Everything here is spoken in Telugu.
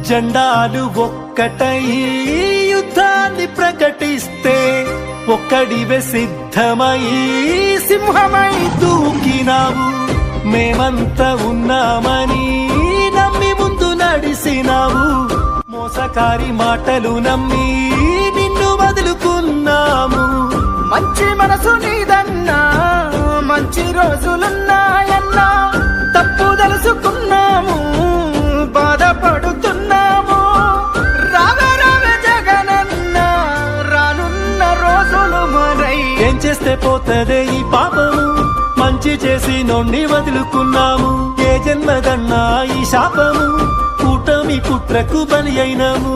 జెండాలు ఒక్కటై యుద్ధాన్ని ప్రకటిస్తే ఒక్కడివే సిద్ధమై సింహమై దూకినావు. మేమంతా ఉన్నామని నమ్మి ముందు నడిసినావు. మోసకారి మాటలు నమ్మి నిన్ను వదులుకున్నాము. మంచి మనసు నీదన్నా, మంచి రోజులున్నాయన్నా, తప్పు తెలుసుకున్నాము, బాధపడుతున్నాము. రావే రావే జగనన్నా, రానున్న రోజులు మనై. ఏం చేస్తే పోతదే ఈ పాపము, మంచి చేసి నొండి వదులుకున్నాము. ఏ జన్మదన్నా ఈ శాపము, కూటమి కుట్రకు బలి అయినము.